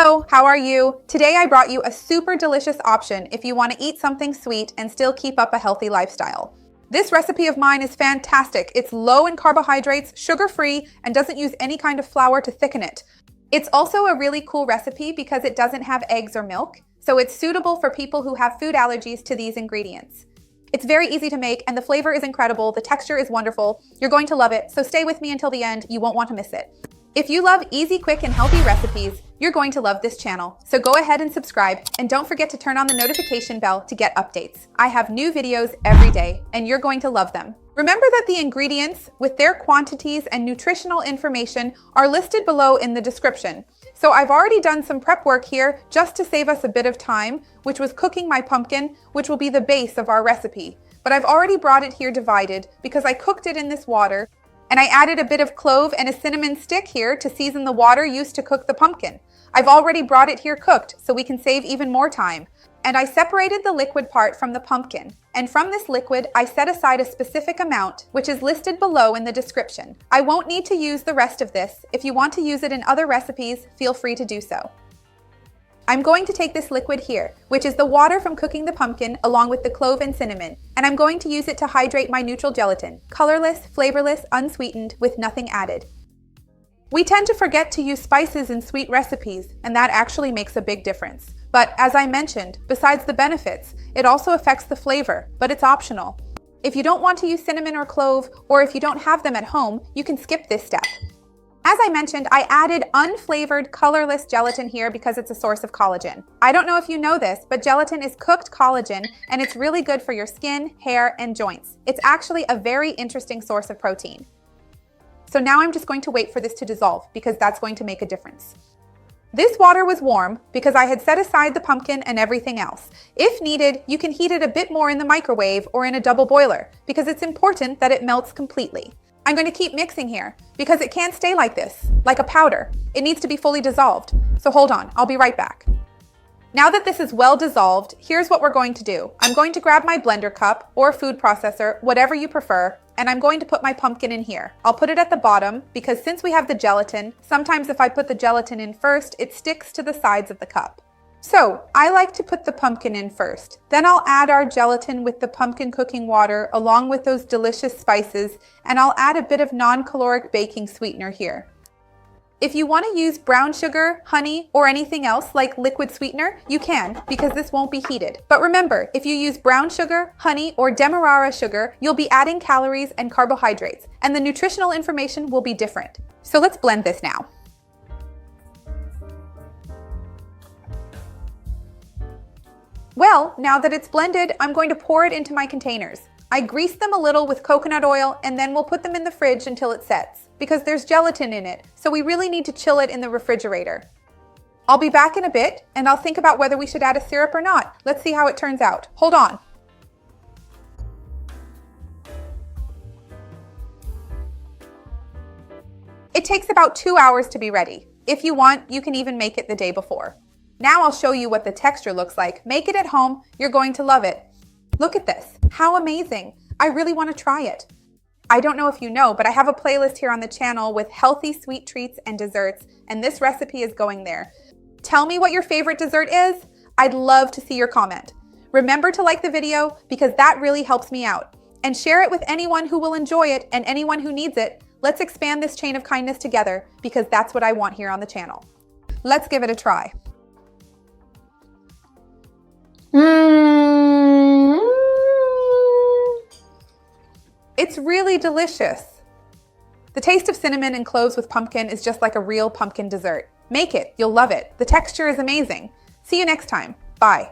Hello, how are you? Today I brought you a super delicious option if you want to eat something sweet and still keep up a healthy lifestyle. This recipe of mine is fantastic. It's low in carbohydrates, sugar-free, and doesn't use any kind of flour to thicken it. It's also a really cool recipe because it doesn't have eggs or milk, so it's suitable for people who have food allergies to these ingredients. It's very easy to make and the flavor is incredible, the texture is wonderful. You're going to love it, so stay with me until the end. You won't want to miss it. If you love easy, quick, and healthy recipes, you're going to love this channel. So go ahead and subscribe, and don't forget to turn on the notification bell to get updates. I have new videos every day, and you're going to love them. Remember that the ingredients, with their quantities and nutritional information, are listed below in the description. So I've already done some prep work here just to save us a bit of time, which was cooking my pumpkin, which will be the base of our recipe. But I've already brought it here divided because I cooked it in this water, and I added a bit of clove and a cinnamon stick here to season the water used to cook the pumpkin. I've already brought it here cooked so we can save even more time. And I separated the liquid part from the pumpkin. And from this liquid, I set aside a specific amount, which is listed below in the description. I won't need to use the rest of this. If you want to use it in other recipes, feel free to do so. I'm going to take this liquid here, which is the water from cooking the pumpkin along with the clove and cinnamon, and I'm going to use it to hydrate my neutral gelatin, colorless, flavorless, unsweetened, with nothing added. We tend to forget to use spices in sweet recipes, and that actually makes a big difference. But as I mentioned, besides the benefits, it also affects the flavor, but it's optional. If you don't want to use cinnamon or clove, or if you don't have them at home, you can skip this step. As I mentioned, I added unflavored, colorless gelatin here because it's a source of collagen. I don't know if you know this, but gelatin is cooked collagen and it's really good for your skin, hair, and joints. It's actually a very interesting source of protein. So now I'm just going to wait for this to dissolve because that's going to make a difference. This water was warm because I had set aside the pumpkin and everything else. If needed, you can heat it a bit more in the microwave or in a double boiler because it's important that it melts completely. I'm going to keep mixing here because it can't stay like this, like a powder. It needs to be fully dissolved. So hold on, I'll be right back. Now that this is well dissolved, here's what we're going to do. I'm going to grab my blender cup or food processor, whatever you prefer, and I'm going to put my pumpkin in here. I'll put it at the bottom because since we have the gelatin, sometimes if I put the gelatin in first, it sticks to the sides of the cup. So I like to put the pumpkin in first. Then I'll add our gelatin with the pumpkin cooking water along with those delicious spices, and I'll add a bit of non-caloric baking sweetener here. If you want to use brown sugar, honey, or anything else like liquid sweetener, you can because this won't be heated. But remember, if you use brown sugar, honey, or demerara sugar, you'll be adding calories and carbohydrates, and the nutritional information will be different. So let's blend this now. Well, now that it's blended, I'm going to pour it into my containers. I grease them a little with coconut oil and then we'll put them in the fridge until it sets because there's gelatin in it, so we really need to chill it in the refrigerator. I'll be back in a bit and I'll think about whether we should add a syrup or not. Let's see how it turns out. Hold on. It takes about 2 hours to be ready. If you want, you can even make it the day before. Now I'll show you what the texture looks like. Make it at home. You're going to love it. Look at this. How amazing. I really want to try it. I don't know if you know, but I have a playlist here on the channel with healthy sweet treats and desserts, and this recipe is going there. Tell me what your favorite dessert is. I'd love to see your comment. Remember to like the video because that really helps me out. And share it with anyone who will enjoy it and anyone who needs it. Let's expand this chain of kindness together because that's what I want here on the channel. Let's give it a try. It's really delicious. The taste of cinnamon and cloves with pumpkin is just like a real pumpkin dessert. Make it, you'll love it. The texture is amazing. See you next time. Bye.